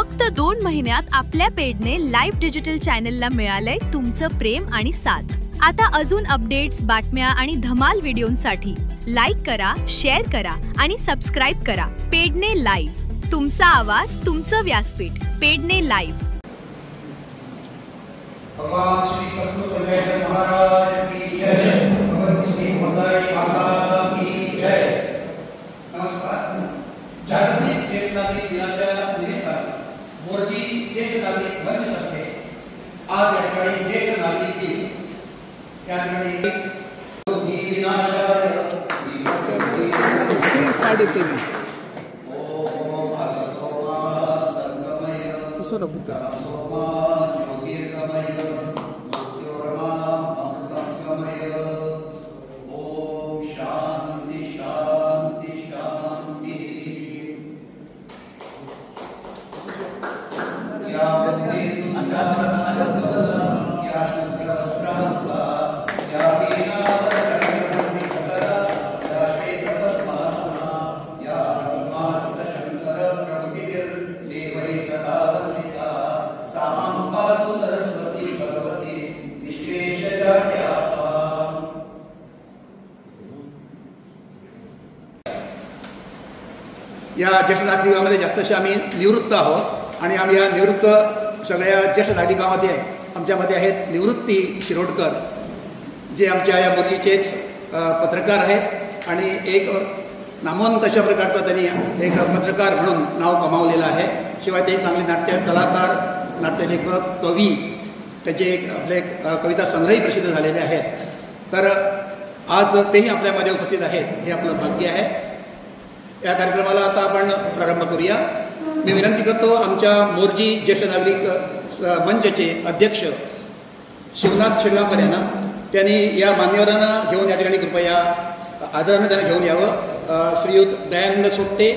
फक्त 2 महिन्यात आपल्या पेडने लाईव्ह डिजिटल चॅनलला मिळालंय तुमचं प्रेम आणि साथ। आता अजून अपडेट्स, बातम्या आणि धमाल व्हिडिओंसाठी लाईक करा, शेअर करा आणि सबस्क्राइब करा। पेडने लाईव्ह, तुमचा आवाज, तुमचं व्यासपीठ। पेडने लाईव्ह। भगवान श्री सतगुरु महाराज की जय। भगवती श्री मोदाई माता की जय। नमस्कार। जागतिक ज्येष्ठ नागरिक दिनाच्या निमित्ताने मोर्जी ज्येष्ठ नागरिक मंचतर्फे आज या ठिकाणी ज्येष्ठ नागरिक दिन या ठिकाणी या ज्येष्ठ नागरिकांमध्ये जास्तशे आम्ही निवृत्त आहोत आणि आम्ही या निवृत्त सगळ्या ज्येष्ठ नागरिकांमध्ये आमच्यामध्ये आहेत निवृत्ती शिरोडकर, जे आमच्या या मोर्जीचेच पत्रकार आहेत आणि एक नामवंत अशा प्रकारचा त्यांनी एक पत्रकार म्हणून नाव कमावलेलं आहे। शिवाय ते एक चांगले नाट्य कलाकार, नाट्यलेखक, कवी, त्याचे एक आपले कविता संग्रहही प्रसिद्ध झालेले आहेत। तर आज तेही आपल्यामध्ये उपस्थित आहेत, हे आपलं भाग्य आहे। या कार्यक्रमाला आता आपण प्रारंभ करूया। मी विनंती करतो आमच्या मोर्जी ज्येष्ठ नागरिक मंचचे अध्यक्ष शिवनाथ शेगावकर यांना, त्यांनी या मान्यवरांना घेऊन या ठिकाणी कृपया आदराने त्यांना घेऊन यावं। श्रीयुत दयानंद सोपटे,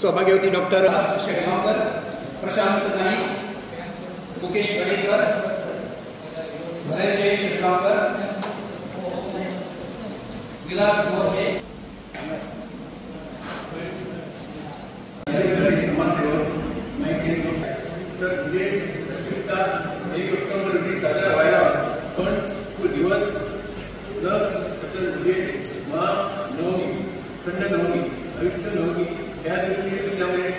सौभाग्यवती डॉक्टर शेगावकर, प्रशांत नाईक, मुकेश गडेकर, धनंजय शेगावकर, विलास मोरे, साजरा व्हायला, पण तो दिवस नवमी, खंड नवमी, पवित्र नवमी या दिवशी असल्यामुळे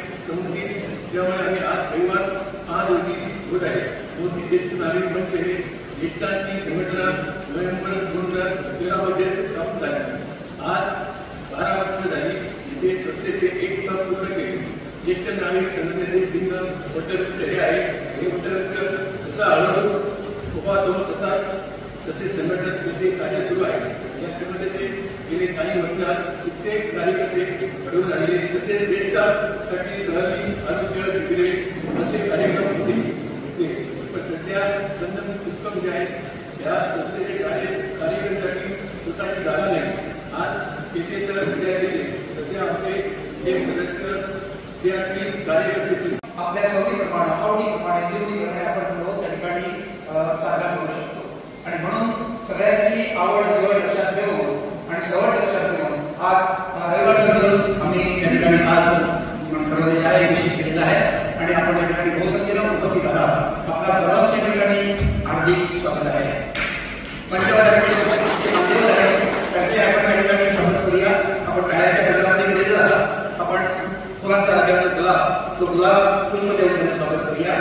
त्यामुळे आम्ही आज रविवार 5 रोजी होत आहे। मोर्जी ज्येष्ठ नागरिक मंच हे ज्येष्ठांची संघटना नोव्हेंबर 2013 मध्ये स्थापन झाली। आज 12 वर्ष झाली। इथे प्रत्येक एक तास पूर्ण केले। ज्येष्ठ नागरिक संघटनेचे भिन्न वटवृक्ष हे आहे। हे वटवृक्ष जसा हळूहळू उपादो तसे संघटनेचे कार्य सुरू आहे। या संघटनेचे गेले काही वर्षात कित्येक कार्यकर्ते घडवून आणले, तसेच देशासाठी सहली, आरोग्य शिबिरे असे कार्यक्रम होते। पण सध्या संघटना उत्तम जे आहे या संस्थेचे कार्यकर्त्यांसाठी स्वतःची जागा नाही। आज येथे तर विद्यार्थी सध्या आमचे एक सदस्य त्यातील कार्यकर्ते आपल्या सवयीप्रमाणे, आवडीप्रमाणे, निवडीप्रमाणे आपण रोज त्या ठिकाणी साजरा करू शकतो। आणि म्हणून सगळ्यांची आवड निवड लक्षात घेऊन आणि सवड लक्षात घेऊन आज रविवारचा दिवस आम्ही या ठिकाणी आज ठरवलेला आहे, निश्चित केलेला आहे आणि आपण या ठिकाणी बहुसंख्येनं उपस्थित आहात। आपल्या सर्वांच्या या ठिकाणी हार्दिक स्वागत आहे। मंचावर त्याचे आपण या ठिकाणी स्वागत करूया। आपण टाळ्याच्या गजरामध्ये गेलेलो आहात। आपण फुलांचा राज्याचा गुलाब, तो गुलाब पुष्प देऊन त्यांचं स्वागत करूया।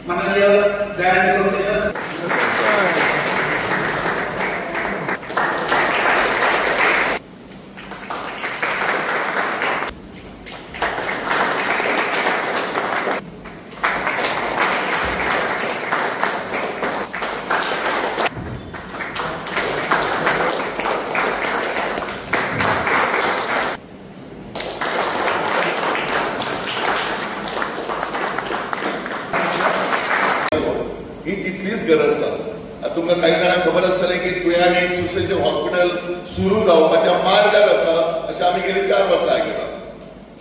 माननीय दयानंद सोपटे सर, ही तितलीच गरज आसा। तुमकां काही जाणांक खबर आसतलें की तुळ्यान एक सुशेचे हॉस्पिटल सुरू जावपाच्या मार्गार आसा अशें आमी गेली 4 वर्सां आयकता।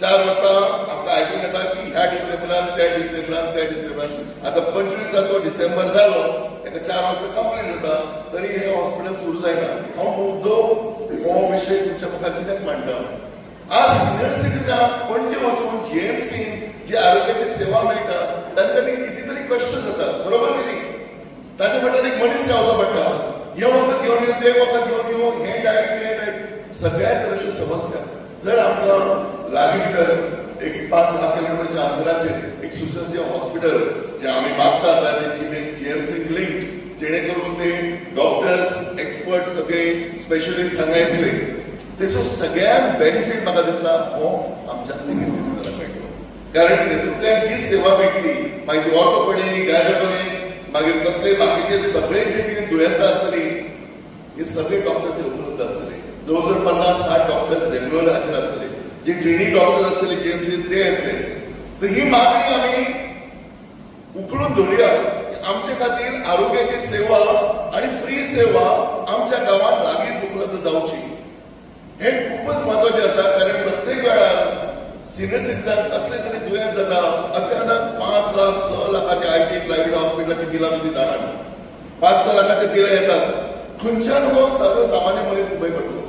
4 वर्सां आमकां आयकूंक येता की ह्या डिसेंबरान, त्या डिसेंबरान, आतां 25 डिसेंबर जालो, ताका 4 वर्सां कंप्लीट जाता, तरी हे हॉस्पिटल सुरू जायना। हांव मुद्दो हो विशय तुमच्या मुखार कित्याक मांडटा? आज सिनियर सिटीजन पणजे वचून जीएमसीन जे आरोग्याचे सेवा मेळटा तांकां कितीतरी क्वेश्चन जातात, बरोबर की नाही? ताचे फाटल्यान एक मनीस रावचो पडटा, हे वखद घेवन येवन ते वखद घेवन येवन हे डायट सगळ्या तरेच्यो समस्या. जर आमकां लागीं भितर एक 5-10 किलोमिटरच्या अंतराचेर एक सुसज्ज हॉस्पिटल जे आमी मागतात ताची GMC लिंक, जेणे करून ते डॉक्टर्स एक्सपर्ट सगळे स्पेशलिस्ट हांगा येतले, तेचो सगळ्यात बेनिफीट म्हाका दिसता हो आमच्या सिनियर सिटीजनांक मेळटलो. कारण तेतूंतल्यान जी सेवा मेळटली, मागीर ऑर्थोपेडिक, गायनोकॉलॉजी, मागीर कसले बाकीचे सगळे जे कितें दुयेंसां आसतली हे सगळे डॉक्टर ते उपलब्ध आसतले. जवळजवळ 50-60 डॉक्टर्स रेग्युलर हाजेर आसतले. जे ट्रेनिंग डॉक्टर्स आसतले GMC ते येतले. तर ही मागणी आमी उखलून धरुया. आमचे खातीर आरोग्याची सेवा आणि फ्री सेवा आमच्या गावात लागींच उपलब्ध जावची हे खूपच महत्वाचे आसा. कारण प्रत्येक वेळार सिनियर सिटीजन असले तरी दुयेंस जाता, अचानक 5 लाख 6 लाखाची आयची प्रायव्हेट हॉस्पिटलाची बिलां तुमी जाणात, 5-6 लाखाचे बिलां येतात. खंयच्यान हो सर्वसामान्य मनीस उबय पडटलो?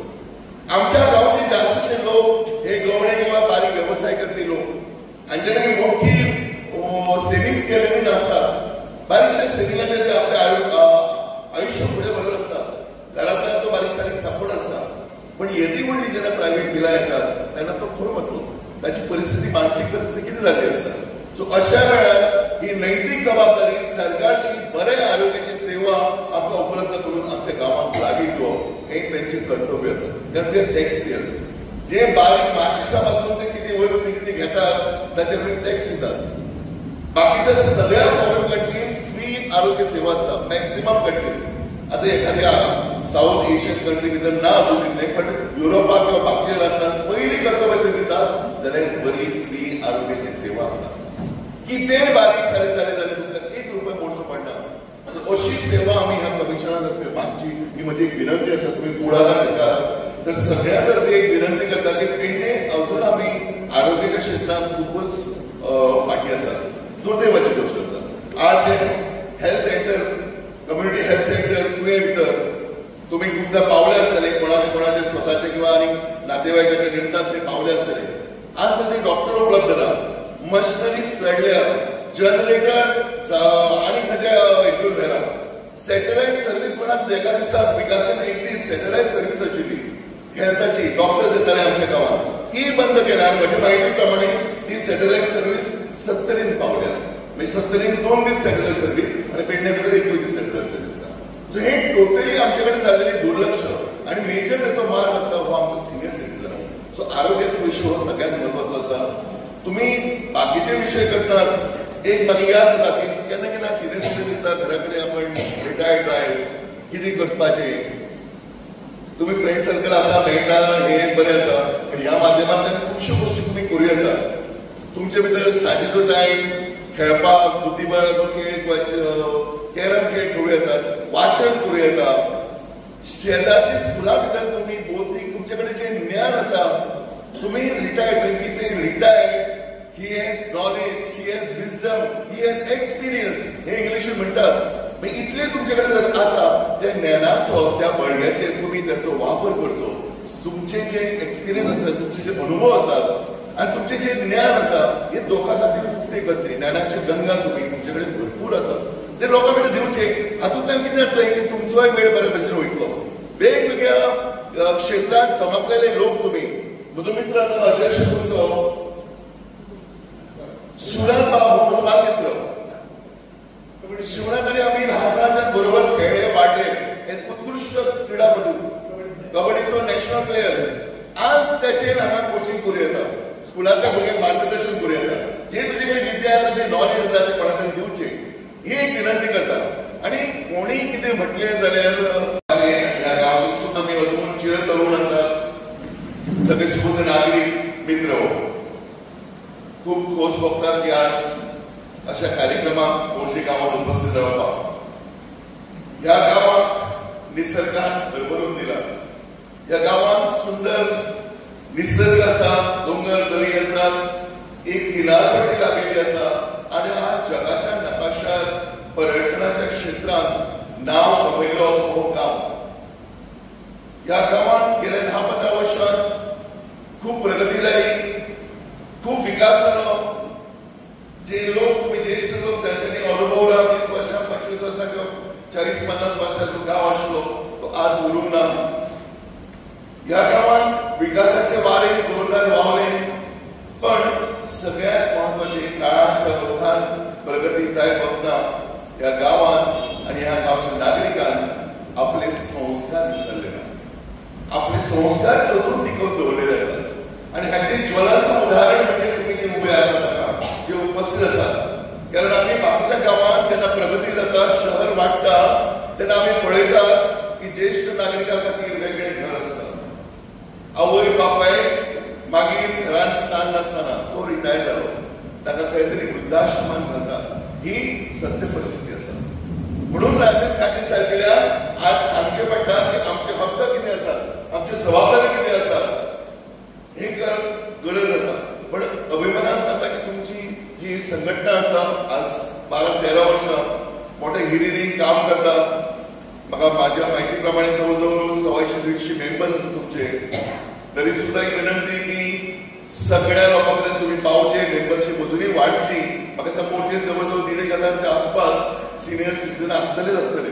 आमच्या गांवचे जास्तशे लोक हे गवणे किंवा बारीक व्यवसाय करपी लोक, हांचे मोठी सेविंग्स केलेली नासतात. बारीकशा सेविंगाचे जे आपले आयुष्य फुडें व्हरत आसतात, घरांतल्याचो बारीक सारीक सपोर्ट आसता, पण येदी व्हडली जेन्ना प्रायव्हेट बिलां येतात तेन्ना तो खंय वतलो? ताची परिस्थिती, मानसीक परिस्थिती कितें जाल्ली आसता? सो अशा वेळार ही नैतीक जबाबदारी सरकारची बरे आरोग्याची सेवा आमकां उपलब्ध करून आमच्या गांवांत लागीं घेवप हे तेंचे कर्तव्य आसा. कारण ते टॅक्स पेयर्स जे बारीक मार्चिसा पासून ते कितें वयर कितें घेतात ताचेर टॅक्स दितात. बाकीच्या सगळ्या फॉरेन कंट्रीन फ्री आरोग्य सेवा आसता, मॅक्सिमम कंट्रीज. आता एखाद्या साऊथ एशियन कंट्री भितर ना अजून दितले, पण युरोपाक किंवा बाकीच्या राष्ट्रांत पयली कर्तव्य ते दितात जाल्यार बरी फ्री आरोग्याची सेवा आसा. कितेंय बारीक सारीक जालें जाल्यार तुमकां 1 रुपया मोडचो पडना. अशी सेवा आमी ह्या कमिशनातर्फे मागची ही म्हजी एक विनंती आसा. तुम्ही फुडाकार घेतात तर सगळ्या तर्फे एक विनंती करता की पेडणे अजून आमी आरोग्याच्या क्षेत्रात खूपच फाटी आसा. दुर्दैवाची गोष्ट आसा. आज हे health centre, community health centre तुये भितर तुम्ही खूपदा पावले आसतले, कोणाचे स्वतःचे किंवा आणि नातेवाईकाच्या निमतान ते पावले आसतले. आज सध्या डॉक्टर उपलब्ध ना, मशिनरी सडल्या, जनरेटर आणि खंयच्या हितून व्हेला. सॅटेलायट सर्व्हिस म्हणून एका दिसाक विकासांत एक दीस सॅटेलायट सर्व्हिस आशिल्ली हेल्थाची, डॉक्टर्स येताले आमच्या गांवांत, ती बंद केल्या. आणि म्हज्या माहिती प्रमाणे ती सॅटेलायट सर्व्हिस 70 पावल्या. म्हणजे 70 2 दीस सॅटेलायट सर्व्हिस आणि पेडणे भितर 1 दीस सॅटेलायट सर्व्हिस. सो हे टोटली आमचे कडेन जाल्लेली दुर्लक्ष आणि मेजर त्याचो मार्ग आसा हो आमचो सिनियर सिटीजन. सो आरोग्याचो विशय हो सगळ्यात महत्वाचो आसा. तुम्ही बाकीचे विषय करताच एक म्हाका याद जाता की केन्ना केन्ना सिनियर सिटीजन दिसता घरा कडेन आपण रिटायर्ड ड्रायव्ह कितें करपाचें. तुम्ही फ्रेंड सर्कल आसा, मेळटा, हे बरें आसा, पण ह्या माध्यमांतल्यान खुबश्यो गोश्टी तुम्ही करूं येता. तुमचे भितर सांजेचो टायम खेळपाक, बुद्धीबळाचो खेळ किंवा कॅरम खेळ खेळूं येतात, वाचन करूं येता. शेजारची स्कुला भितर तुम्ही बौद्धीक तुमचे कडेन जें ज्ञान आसा, तुम्ही retired, we say retired, he has knowledge, he has wisdom, he has experience हे इंग्लिशीन म्हणटात. इतले तुमचे कडेन जर आसा त्या ज्ञानाचो, त्या बळग्याचेर तुम्ही त्याचो वापर करचो. तुमचे जे एक्सपिरियन्स आसा, तुमचे जे अनुभव आसात आणि तुमचे जे ज्ञान आसा हे लोकां खातीर उक्ते करचे. ज्ञानाची गंगा तुम्ही तुमचे कडेन भरपूर आसा ते लोकां कडेन दिवचे. हातूंतल्यान कितें जातलें की तुमचोय वेळ बऱ्या भशेन वयतलो. वेगवेगळ्या क्षेत्रांत चमकलेले लोक तुम्ही. म्हजो मित्र आतां अध्यक्ष तुमचो शिवराज बाब म्हजो बाल मित्र. शिवराजांनी आमी ल्हानपणाच्यान बरोबर खेळ्ळे, वाडले. एक उत्कृश्ट क्रीडापटू, कबड्डीचो नॅशनल प्लेयर. आज त्याचेर हांगा कोचिंग करूं येता, स्कुलांतल्या भुरग्यांक मार्गदर्शन करूं येता. जे तुजे कडेन विद्या आसा, जे नॉलेज आसा ते कोणा कडेन दिवचे ही एक विनंती करता. आणि कोणी कितें म्हटलें जाल्यार ह्या गांवांत सुद्दां आमी अजून चिर तरुण आसात, सगळे सुबूद नागरीक मित्र खूब खोस भोगतात की आज अशा कार्यक्रमाक मोर्शी गांवांत उपस्थित रावपाक. ह्या गांवांक निसर्गान भरभरून दिला. ह्या गांवांत सुंदर निसर्ग आसा, दोंगर दरी आसात, एक किनारपट्टी लागलेली आसा आणि आज जगाच्या नकाशार पर्यटनाच्या क्षेत्रांत नाव कमयलो असो हो गांव. ह्या गांवांत गेल्या 10-15 वर्षांत खूप प्रगती जाली, खूप विकास जालो. जे लोक तुम्ही ज्येष्ठ लोक ज्याच्यानी अनुभवला 20 वर्षां 25 वर्षां किंवा 40-50 वर्षांचो गाव आसलो तो आज उरूंक ना. ह्या गावात विकासाचे वारे जोरदार वावले, पण सगळ्यात महत्वाचे काळाच्या ओघात प्रगती जायत वतना या गावात आणि ह्या गावच्या नागरिकांक आपले संस्कार विसरले ना. आपले संस्कार अजून टिकवून दवरलेले असतात आणि हाचे ज्वलंत उदाहरण म्हणजे तुम्ही जे उभे आसात जे उपस्थित असतात. कारण आम्ही बाकीच्या गावात जेन्ना प्रगती जाता शहर वाडटा तेन्ना आम्ही पळयतात की ज्येष्ठ नागरिकां खातीर वेगळे घर आसतात. आवय बापाय मागीर घरांत स्थान नासतना तो रिटायर जालो, ताका खंय तरी वृद्धाश्रमांत घालता. ही सत्य परिस्थिती आसा. म्हणून राजन खाते सारकेल्या आज सांगचे पडटा की आमचे हक्क कितें आसात, आमची जबाबदारी कितें आसा हे गरज जाता. पण अभिमानान सांगता की तुमची जी संघटना आसा आज 12-13 वर्सां मोठ्या हिरिरीन काम करता. म्हाका माझ्या म्हायती प्रमाणे जवळजवळ 100-150 मेंबर आसात तुमचे. तरी सुद्धा एक विनंती की सगळ्या लोकांपर्यंत तुम्ही पावचे, मेंबरशीप अजूनही वाढची. म्हाका दिसता मोठे जवळजवळ 1,500च्या आसपास सिनियर सिटीजन असतले.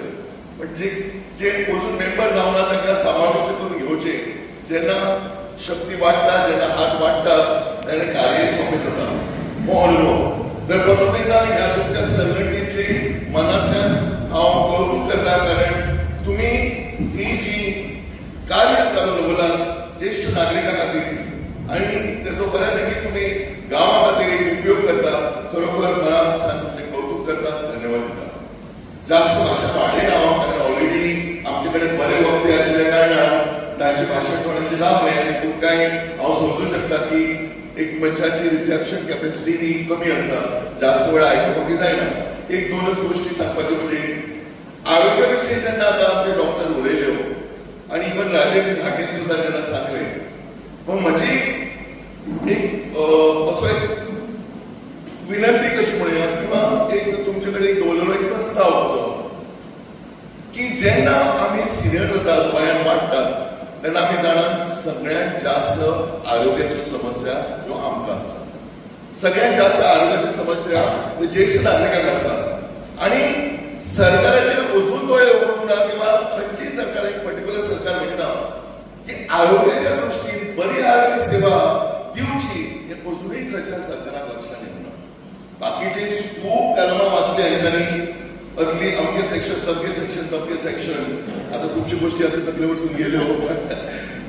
पण जे अजून मेंबर जावन ना तांकां समावेशातून घेवचे. जेन्ना शक्ती वाडटा, जेन्ना हात वाडटात तेन्ना कार्य सोंपें जाता. हो अनुभव जर बरोबर ह्या तुमच्या संघटनेचे मनांतल्यान हांव कौतुक करता. कारण तुम्ही ही जी कार्य चालू दवरलात ज्येष्ठ नागरिकां खातीर आणि त्याचो बऱ्यापैकी तुम्ही गांवा खातीर एक उपयोग करता, खरोखर मनांतल्यान तुमचे कौतुक करता, धन्यवाद दिता. जास्त भाशा वाडली ना कारण ऑलरेडी आमचे कडेन बरे वक्ते आशिल्ल्या कारणान तांचे भाशण थोडेशें जावं आनी तुमकांय हांव समजूंक शकता की एक मनशाची रिसेप्शन कॅपॅसिटी ही कमी आसता, जास्त वेळ आयकुपाक जायना. एक दोनच गोष्टी सांगपाच्यो म्हणजे आरोग्या विशीं जेन्ना आतां आमचे डॉक्टर उलयल्यो आणि इवन राजेंद्र घाटेन सुद्धा जेन्ना सांगले, पण म्हजी एक असो एक विनंती कशी म्हणूया किंवा एक तुमचे कडेन दवरलेलो एक प्रस्ताव असो की जेन्ना आमी सिनियर जातात, वयान वाडटात तेन्ना आमी जाणात सगळ्यात जास्त आरोग्याच्यो समस्या ह्यो आमकां आसतात. सगळ्यात जास्त आरोग्याच्यो समस्या ज्येष्ठ नागरिकांक आसतात आणि सरकाराचेर अजून दोळे उगडूंक ना किंवा खंयचीय सरकार एक पर्टिक्युलर सरकार म्हणटा की आरोग्याच्या दृश्टीन बरी आरोग्य सेवा दिवची हे अजूनही खंयच्या सरकाराक लक्षात येना. बाकीचे खूप कलमां वाचले हेंच्यांनी अगदी अमके सेक्शन तमके सेक्शन तमके सेक्शन आता खुबश्यो गोष्टी आता तकले वचून गेल्यो.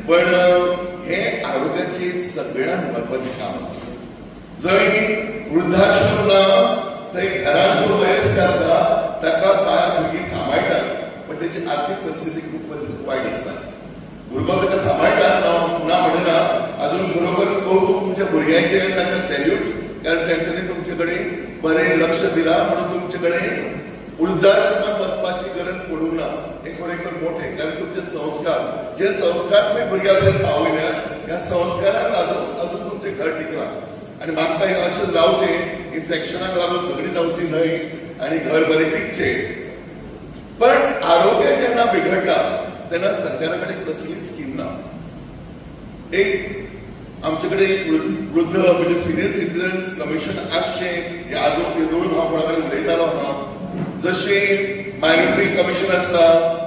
पण हे आरोग्याचे सगळ्यात महत्वाचे काम आसा. जंय वृद्धाश्रम ना थंय घरांत जो वयस्क आसा ताका बायल भुरगीं सांबाळटात, पण त्याची आर्थिक परिस्थिती खूप वायट आसता. भुरगो ताका सांबाळटात ना म्हणना अजून खरोखर कौतुक तुमच्या भुरग्यांचे, तांकां सॅल्यूट. कारण त्यांच्यानी तुमचे कडेन बरें लक्ष दिला म्हणून तुमचे कडेन वृद्धाश्रमात बसपाची गरज पडूंक ना. हे खरेखर मोठे कारण तुमचे संस्कार जे संस्कार तुम्ही भुरग्यां पावयल्यात ह्या संस्काराक अजून तुमचे घर टिकला. आणि म्हाका हे अशेंच रावचे ही सेक्शनाक लागून झगडी जावची न्हय आणि घर बरें टिकचे. पण आरोग्य जेन्ना बिघडटा तेन्ना सरकारा कडेन कसली स्कीम ना. एक आमचे कडेन वृद्ध म्हणजे सिनियर सिटीजन्स कमिशन आसचे हे आजून येदून हांव कोणा कडेन उलयतालो ना. जशे मायनॉरिटी कमिशन आसता,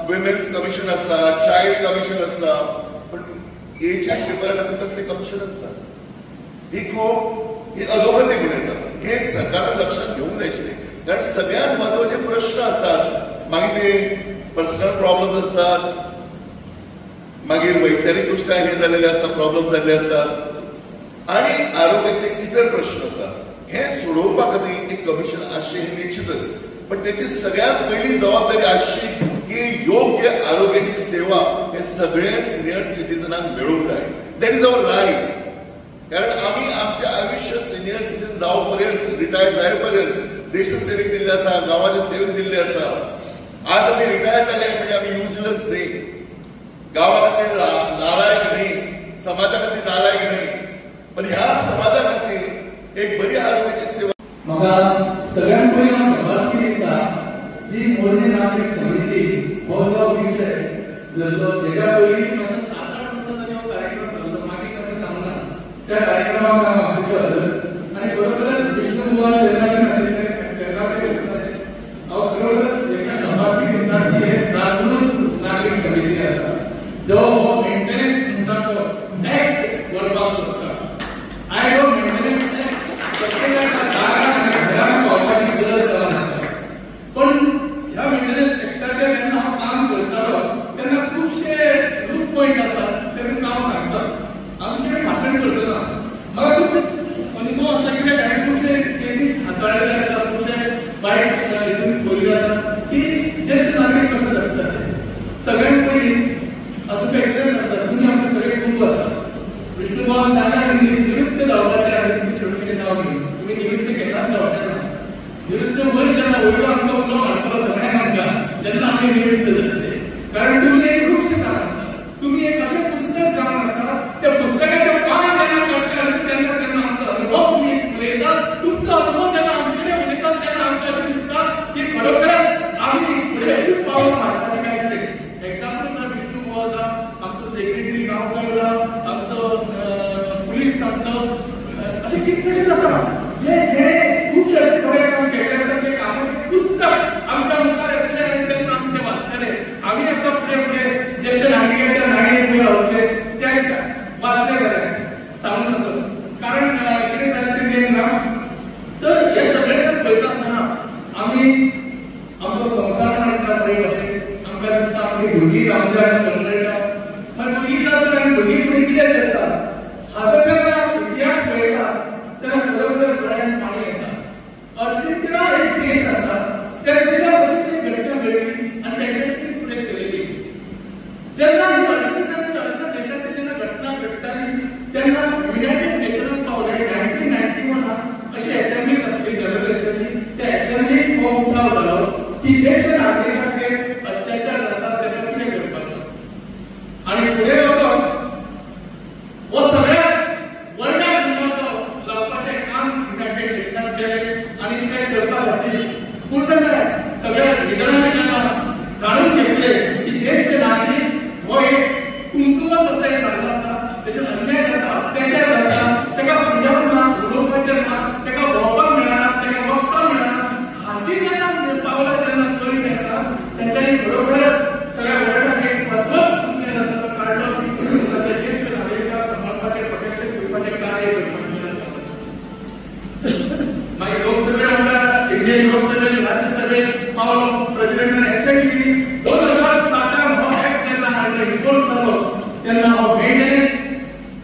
विमेन्स कमिशन आसता, चायल्ड कमिशन आसता, पण एजच्या पेपरा खातीर कसले कमिशन आसता ही खूप ही अधोगती म्हणटा. हे सरकारान लक्षात घेवंक जाय आशिल्लें. कारण सगळ्यात महत्वाचे प्रश्न असतात. मागीर ते पर्सनल प्रॉब्लेम असतात, मागीर वैचारीक दृश्ट्या हे झालेले असतात, प्रॉब्लेम झालेले असतात आणि आरोग्याचे इतर प्रश्न असतात. हे सोडवपा खातीर एक कमिशन आसचें हे निश्चितच. पण त्याची सगळ्यात पहिली जबाबदारी अशी की योग्य आरोग्याची सेवा हे सगळे सिनियर सिटीजनांक मिळूंक जाय. That is our right. कारण आम्ही आमचे आयुष्य सिनियर सिटीजन जावपर्यंत रिटायर जायपर्यंत देशसेवेक दिल्ले आसा, गावाच्या सेवेक दिल्ले आसा. आज आम्ही रिटायर जाले म्हणजे आम्ही युजलेस न्ही, गावा खातीर नालायक न्ही, समाजा खातीर नालायक न्ही, पण ह्या समाजा खातीर एक बरी आरोग्याची सेवा. म्हाका सगळ्यांत पयलीं हांव शाबासकी दिता जी मोदी नागरीक समिती हो जो विशय धरलो तेच्या पयलीं म्हाका 7-8 वर्सांचा हो कार्यक्रम जाल्लो. मागीर ताका सांगना त्या कार्यक्रमाक हांव आशिल्लो आणि बरोबरच विष्णू बुवा वयलो आमकां उलो मारतलो सगळ्यांक आमकां जेन्ना आमी निवृत्त जातले. कारण तुमी एक वृक्ष जावन आसा, तुमी एक अशें पुस्तक जावन आसा, त्या पुस्तकाच्या पान जेन्ना काडटात तेन्ना तेन्ना आमचो अनुभव तुमी उलयतात, तुमचो अनुभव जेन्ना आमचे कडेन उलयतात तेन्ना आमकां अशें दिसता की खरोखरच आमी फुडें अशीं पावल मारपाचें काय कितें. एक्झाम्पल जर विष्णू हो आसा, आमचो सेक्रेटरी गांवकर आसा, आमचो पुलीस आमचो अशें कितलेशेच आसा जे खूबशे अशें थोडे काम केल्ले आसा ते कामाचें पुस्तक आमच्या मुखार येतलें आनी तेन्ना आमी तें वाचतले. आमी आतां फुडें फुडें ज्येष्ठ नागरिकाच्या नाडयेक उबे रावतले त्या वाचले जाल्यार सांगून आसो. कारण कितें जालें तें मेन ना. तर हे सगळें जर पळयता आसतना आमी आमचो संवसार म्हणटा बरे भाशेन आमकां दिसता आमची भुरगीं जावंक जाय आनी कळटा, मागीर भुरगीं जातात आनी भुरगीं फुडें कितें करतात हाचो जेन्ना इतिहास पळयता तेन्ना खरोखर दोळ्यांत पाणी येता. अर्जेंटिना एक देश आसा, त्या देशात अशी एक घटना घडली आनी तेंच्यानी ती फुडें चलयली. जेन्ना ही अर्जेंटिनाच्या देशाची जेन्ना घटना घडटाली तेन्ना युनायटेड नेशनाक पावले 1991 अशी असेंब्ली आसली, जनरल असेंब्ली. त्या असेंब्लीक हो उठाव जालो की ज्येष्ठ नागरिकांचेर अत्याचार जाता तेचो कितें करपाचो आनी फुडें वचोन हो सगळ्या वर्ल्डाक मुखार लावपाचें काम युनायटेड नेशनाक केलें आनी तें करपा खातीर पूर्ण सगळ्या लिडरांनी जाणून घेतलें की ज्येष्ठ नागरीक हो एक कुंकुमत असो एक जाल्लो आसा, तेचेर अन्याय जाता, अत्याचार जाता, तेका फ्रिडम ना, उलोवपाचें ना, तेका भोंवपाक मेळना, तेका वखदां मेळना. हाची जेन्ना पावलां जेन्ना कळीन येता तेंच्यांनी खरोखरच सगळ्या वर्ल्डाक एक फतवत तुमचे जाता काडलो की ज्येष्ठ नागरिकांक सांबाळपाचें प्रोटेक्शन दिवपाचें कार्य करपाचें. मागीर लोकसभे म्हणल्यार इंडियन लोकसभेन राज्यसभेन पावलो, प्रेसिडेंटान असेंब्ली 2007 हो ऍक्ट जेन्ना हाडलो इन्फोर्स जालो तेन्ना हो maintenance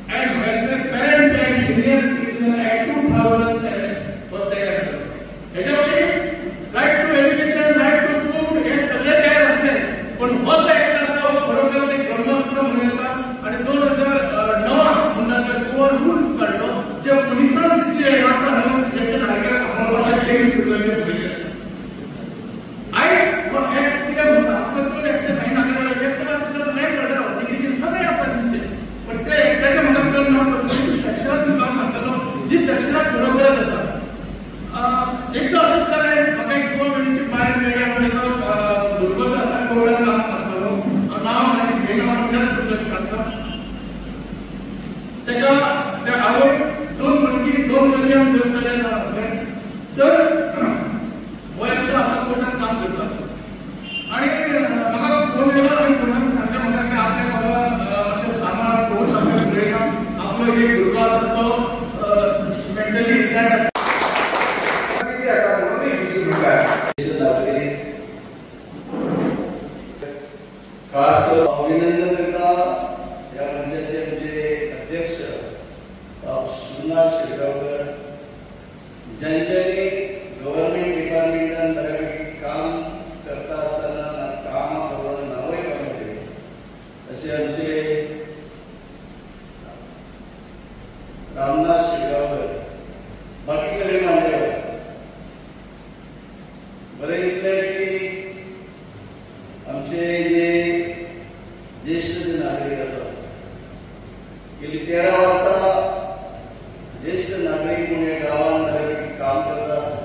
and welfare parents and senior citizen act 2007 हो तयार जालो. हेच्या पयलीं right to education, right to food हे सगळे तयार आसले, पण हो जो ऍक्ट आसा हो खरोखर एक ब्रह्मास्त्र म्हणून येता. आनी 2009 म्हणटा तो गोवा रुल्स काडलो जे पुलिसांक जे आसा न्हू ज्येष्ठ नागरिकांक सांबाळपाचें तें सुद्दां पयलीं आसा. आयज हो ऍक्ट कितें म्हणटा आपलो चड एकटे सायन नागरिकांक एकटे वाचता सगळ्यांक कळटा, डिग्रीचे सगळे आसा तुमचे, पण ते एकट्याचे म्हणटा चड ना, सेक्शनाक तुमकां सांगतलो जी सेक्शनाक खरोखरच आसा. एकदां अशेंच जालें, म्हाका एक गोवा वेळीची बायल मेळ्ळी आनी ताचो भुरगो जो आसा कोविडान लागून आसतालो, नांव म्हाजें घेयना हांव त्याच बद्दल सांगता. तेका त्या आवयक 2 भुरगीं 2 चलयो आनी 2 चले जावन आसले. तर हो एकटो आतां कोर्टांत काम करता आनी म्हाका फोन केलो आनी फोनार सांगलें म्हाका की आपल्या बाबा अशें सांबाळ कोर्ट आपल्याक पळयना, आपलो एक भुरगो आसा तो मेंटली रिटायर्ड आसा. खास अभिनंदन करता या मंचाचे आमचे अध्यक्ष श्रीनाथ शिरगांवकर, ज्यांच्यानी गव्हर्नमेंट डिपार्टमेंटान बऱ्यापैकी काम करता आसतना कामा बरोबर नांवय काम केलें. असे आमचे रामनाथ शिरगांवकर, बाकी सगळे मान्यवर. बरें दिसलें की आमचे जे ज्येष्ठ नागरिक आसात गेली 13 वर्सां ज्येष्ठ नागरिक म्हणून गांवांत काम करतात.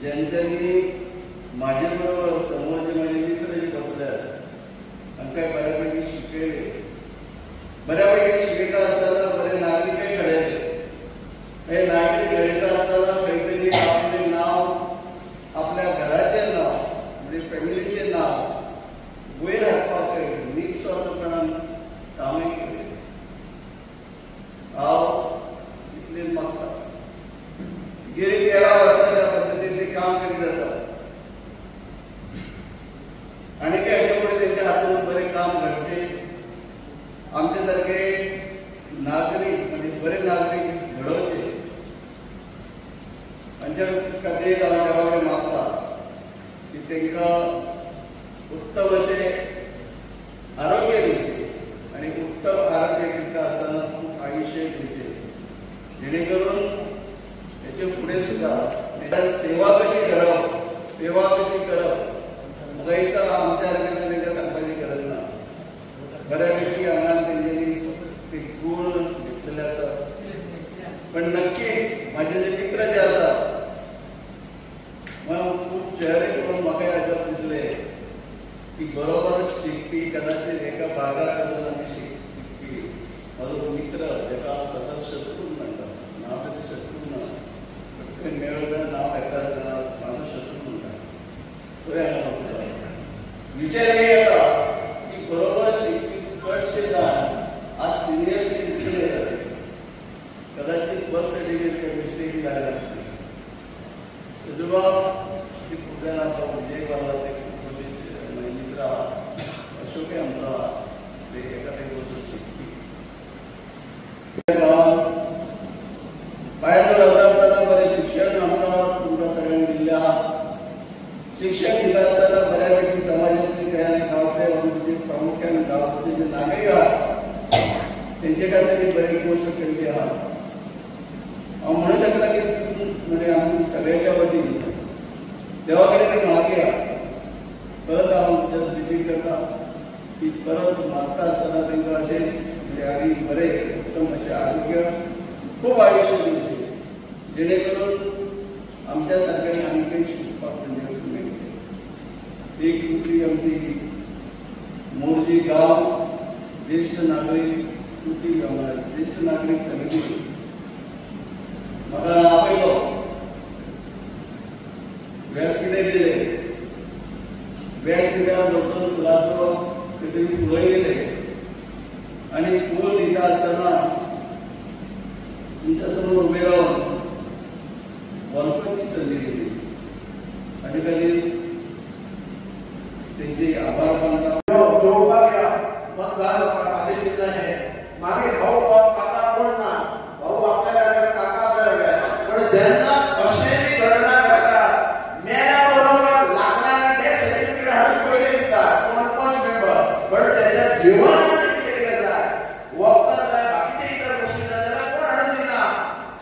ज्यांच्यानी माझ्या बरोबर समोरचे माझे मित्र जे बसल्यात आणि काय बऱ्यापैकी शिकले, बऱ्यापैकी शिकत असताना बरे नागरिकही घडले. हे नागरिक घडत असताना काहीतरी आपले नाव, आपल्या घराचे नाव, म्हणजे फॅमिलीचे नाव वयर हाडपाक निस्वार्थपणान कामय केले. हांव इतलेच मागता. गेली 13 वर्सां त्या पद्दतीन ते काम करीत आसा आणि हाचे फुडें तेंच्या हातून बरें काम घडचे. आमचे सारखे नागरीक म्हणजे बरे नागरीक घडोवचे हांच्या खातीर हांव देवा कडेन मागता की तांकां उत्तम अशें आरोग्य दिवचें आनी उत्तम आरोग्य दिता आसतना खूब आयुश्य दिवचें, जेणे करून हेचे फुडें सुद्दां सेवा कशी करप, सेवा कशी करप म्हाका दिसता आमच्या सारक्यांना तांकां सांगपाची गरज ना. बऱ्यापैकी हांगा तेंच्यांनी ते गूण घेतलेले आसा. पण नक्कीच माझे जे मित्र जे आसात खूब चेहरे करून म्हाका अजाप दिसले की बरोबर शिकपी, कदाचित एका भागात वचून आमी शिकपी म्हाजो मित्र जेका हांव सतत शत्रू म्हणटा, नांव ताचें शत्रू ना, पटकन मेळ्ळो जाल्यार नांव येता आसतना म्हाजो शत्रू म्हणटा, तो हांगा बसला. विचार हे येता की बरोबर शिकपी चडशे जाण आज सिनियर सिटीजन जाले. कदाचित बर्थ सर्टिफिकेट मिस्टेक जाले आसतली. ती फुडल्यान आतां उल्लेख वाडला ते खूब म्हजे मित्र अशोकय आमचो ते एका ते वचून शिकपी. भायर रावता आसतना बरें शिक्षण आमकां तुमकां सगळ्यांक दिल्लें आहा. शिक्षण दिता आसतना बऱ्यापैकी समाजातले काही आनी गांवचे प्रामुख्यान गांवचे जे नागरीक आहात तेंचे खातीर बरी गोश्ट केल्ली आहा. हांव म्हणूं शकता की म्हणजे आमी सगळ्यांच्या वतीन देवा कडेन ते मागया. परत हांव जस्ट रिपीट करता की परत मागता आसतना तांकां अशेंच म्हणजे आमी बरें उत्तम अशें आरोग्य, खूब आयुश्य दिवचें, जेणे करून आमच्या सारक्यांनी आनीकय शिकपाक तेंचे वचून मेळटलें. एक दुसरी आमची मोरजी गांव ज्येश्ठ नागरीक कृती ज्येष्ठ नागरीक समिती म्हाका आपयलो, व्यासपीठार दिले. व्यासपीठार बसून फुलाचो खंय तरी फुलयले आनी फूल दिता आसतना तुमच्या समोर उबे रावन बोलपाची संदी दिली. हाचे खातीर तेंचे आभार मानता. मागे भाऊ काका कोण ना, भाऊ आपल्याला काका आपल्याला, पण ज्यांना अशी घटना घडतात मेल्याबरोबर लागणार डेथ सर्टिफिकेट हाडून पयले दितात कोण पंच मेंबर, पण त्याच्या जीवनात केले जाय वखदां जाय बाकीचे इतर गोष्टी जाय जाल्यार कोण हाडून दिना.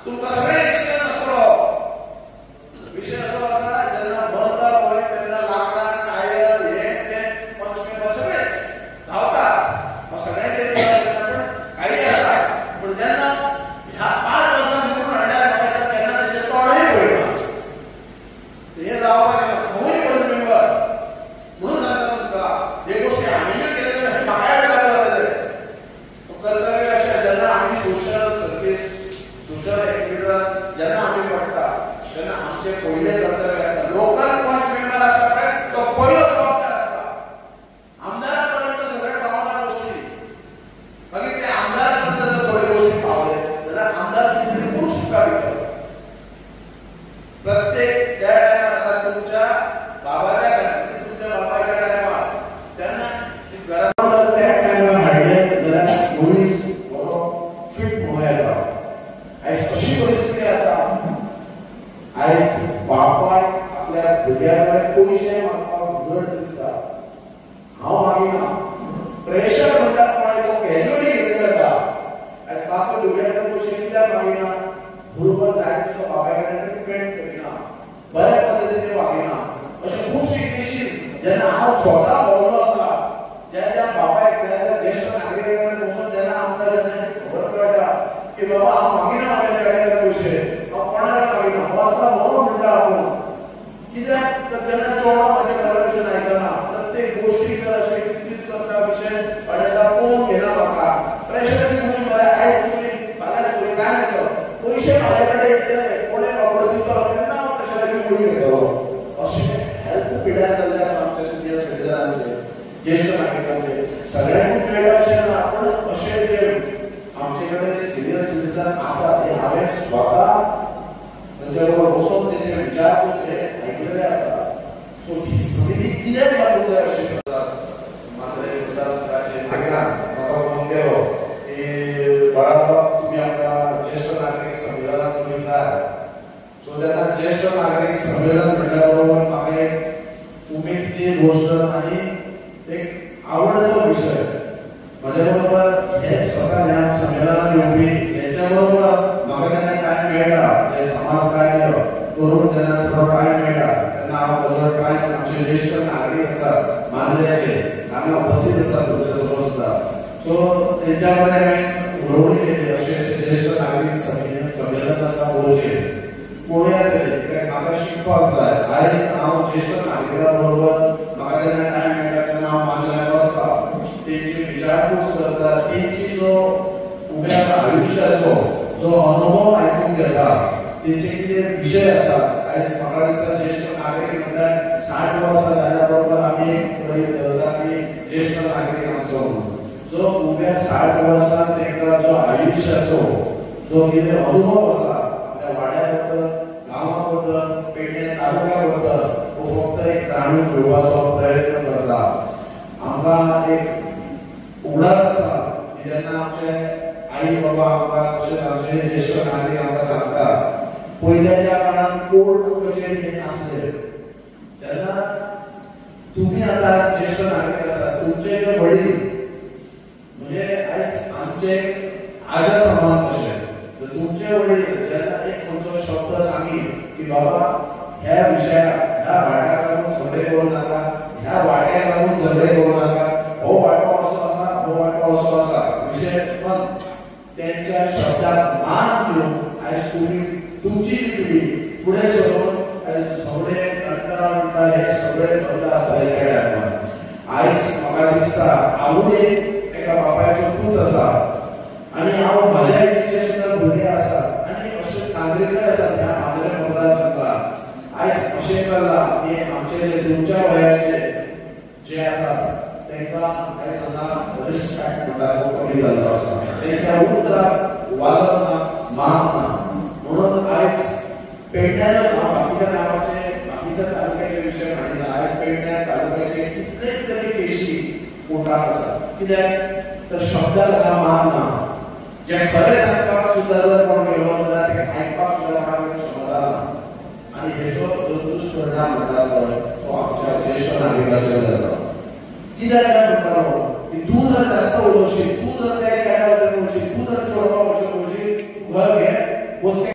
तुमकां सगळे एक्सपिरियन्स आसलो. विषय असो आसा जेन्ना भरता पळय तेन्ना लागणार टायर हे ते पंच मेंबर सगळे धांवतात. सगळ्यांचे काही आसा पण जेन्ना ह्या 5 वर्सां निवडून हाडल्यार म्हाका तेन्ना तेजे तोंडय पळयना. हे जावपाक खंय पंच मेंबर म्हणून सांगता तुमकां हे गोश्टी आमी केले जाल्यार म्हाकाय जाता जाले. कर्तव्य अशें जेन्ना आमी सोशल सर्वीस, सोशल एक्टिविटीजांत जेन्ना आमी पडटा तेन्ना आमचें पयलें कर्तव्य आसा. लोकल पंच मेंबर आसता पळय तो पयलो जबाबदार आसता. आमदारा पर्यंत सगळे पावना गोश्टी, मागीर ते आमदार पर्यंत जर थोडे गोश्टी पावले जाल्यार आमदार कितें करूंक शकता भितर. प्रत्येक त्या टायमार आतां तुमच्या बाबाच्या घरांतली तुमच्या बाबाच्या टायमार तेन्ना ती घरां त्या टायमार हाडले जाल्यार मनीस बरो फिट म्हणून येता. आयज अशी परिस्थिती आसा, आयज बापायक आपल्या भुरग्या कडेन पयशे मागपाक जड दिसता. हांव मागिना. प्रेशर म्हणटात पळय तो व्हॅल्यूनी घेवन येता. आयज बापा भुरग्या कडेन पयशे कित्याक मागिना? भुरगो जाय तसो बापाय कडेन ट्रिटमेंट करिना, बऱ्या पद्दतीन वागिना. अशें खुबशीं केसी जेन्ना हांव स्वता भोंवलो आसा, ज्या ज्या बापायक ज्या ज्येश्ठ नागरिकां कडेन वचून जेन्ना आमकां जेन्ना खबर कळटा की बाबा हांव मागिना म्हाज्या कडेन पयशे, हांव कोणा कडेन मागिना, हो आतां म्हणटा आपूण कित्याक तर जेन्ना चेडो माझे कॉलेजन आयकना प्रत्येक गोष्टी जर अशें कितलीच करता विशय पडयता पळोवन घेना म्हाका प्रेशर तुमी मरे आयज तुमी फाल्यां तुमी काय म्हणटा पयशे म्हाजे कडेन येतले कोणे वापर दिता तेन्ना हांव प्रेशराची गुळी घेतलो अशें हेल्थ पिड्यार जाल्ले आसा आमच्या सिनियर सिटीजनांचे ज्येष्ठ नागरिकांचे सगळ्यांक मेळटा अशें ना पूण अशें जे आमचे कडेन सिनियर सिटीजन आसा ते हांवें स्वता तांचे बरोबर बसून तेचे विचारपूस हे आयकलेले आसा सो ही सगळी कित्याक लागून जाय अशें आसा माद्रे उदासकाचे नागरान म्हाका फोन केलो की बाळासाहेब तुमी आमकां ज्येष्ठ नागरीक संमेलनाक तुमी जाय सो तेन्ना ज्येष्ठ नागरीक संमेलन म्हटल्या बरोबर म्हाका एक उमेदीची गोश्ट आनी एक आवडतो विशय म्हज्या बरोबर हे स्वता ह्या संमेलनाक येवपी हेच्या बरोबर म्हाका जेन्ना टायम मेळटा जे समाज कार्य करून जेन्ना थोडो टायम मेळटा तेन्ना हांव म्हजो टायम आमचे ज्येष्ठ नागरीक आसात मांद्रेचे हांगा उपस्थित आसात तुमच्या समोर सुद्दां सो तेंच्या कडेन हांवें उलोवणी केली अशें ज्येष्ठ नागरीक संमेलन आसा बोरचेर पळोवया तरी कित्याक म्हाका शिकपाक जाय आयज हांव ज्येष्ठ नागरिकां बरोबर म्हाका जेन्ना टायम मेळटा तेन्ना हांव मांद्रेर बसता तेंची विचारपूस करता तेंची जो उब्या आयुश्याचो जो अनुभव आयकून घेता तेंचे कितें विशय आसात आयज म्हाका दिसता ज्येष्ठ नागरीक म्हटल्यार 60 वर्सां जाल्या बरोबर आमी एक धरता की ज्येष्ठ नागरीक आमचो जो उब्या 60 वर्सां तेंकां जो आयुश्याचो जो कितें अनुभव आसा आपल्या वाड्या बद्दल गांवा बद्दल पेडणे तालुक्या बद्दल तो फक्त एक जाणून घेवपाचो प्रयत्न करता आमकां एक उगडास आसा की जेन्ना आमचे आई बाबा आमकां तशेंच आमचे ज्येष्ठ नागरीक आमकां सांगता पयल्याच्या काळान कोर्ट कचेरी हे नासले तेन्ना तुमी आतां ज्येष्ठ नागरीक आसात तुमचे जे वडील म्हणजे आयज आमचे आजा समान कशे तुमचे वडील जेन्ना एक खंयचो शब्द सांगी की बाबा ह्या विशयाक ह्या वाट्याक लागून झगडे करूं नाका ह्या वाट्याक लागून झगडे करूं नाका हो वाटो असो आसा हो वाटो असो आसा विशय पण त्यांच्या शब्दाक मान दिवन आयज तुमी तुमची जी पिढी फुडें सरून आयज सगळे कंटाळ हे सगळे बंद आसतले खेळांत आयज म्हाका दिसता हांवूय एका बापायचो पूत आसा आनी हांव म्हाज्या इतले सुद्दां भुरगे आसात आनी अशे नागरिकय आसात ह्या मांद्रे मतदारसंघात आयज अशें चल्लां की आमचे जे तुमच्या वयाचे जे आसात तेंकां आयज हांगा रिस्पेक्ट म्हणटा तो कमी जाल्लो आसा तेंच्या उतराक वालोर ना मान ना म्हणून आयज पेडण्यान हांव बाकीच्या गांवाचे बाकीच्या तालुक्याचे विशय मांडिना आयज पेडण्या तालुक्याचे कितलेच तरी केशी कोर्टाक आसात कित्याक तर शब्दाक हांगा मान ना जे खरें सांगपाक सुद्दां जर कोण गेलो जाल्यार तेका आयकपाक सुद्दां कोणाक क्षमता ना आनी हेचो जो दुश्परिणाम म्हणटा पळय तो आमच्या ज्येष्ठ नागरिकांचेर जाता कित्याक काय म्हणटालो की तूं जर जास्त उलोवशीत तूं जर त्या खेळा वचून उलोवशीत तूं जर चोडवा वचून उलोवशीत घर घे बसके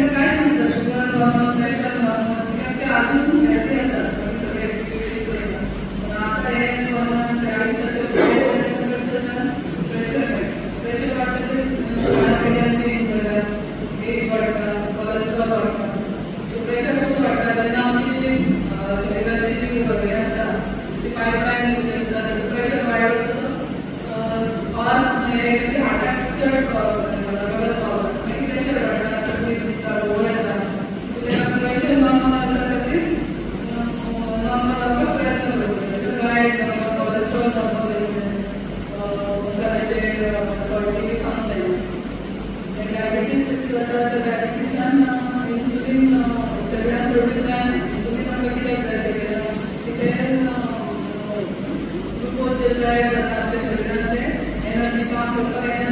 काय अजून हेल्दी असतात सगळे आता हे प्रेशर वाटतं कोलेस्ट्रॉल वाटतं प्रेशर कसं वाटतं त्यांना आमची शरीराची जी हे असतात जी पाईपलाईन असतात प्रेशर वाढलं तसं फास्ट म्हणजे हार्टात प्रेशर वाढतं प्रेशर नॉर्मल प्रयत्न करतो कोलेस्ट्रॉल सॉल्टी खाऊन नाही डायबिटीज डायबिटीज इन्सुलिन शरीरात प्रोटीन इन्सुलिन तिथे ग्लुकोज जे तयार करतात आपल्या शरीरामध्ये एनर्जी काम करतो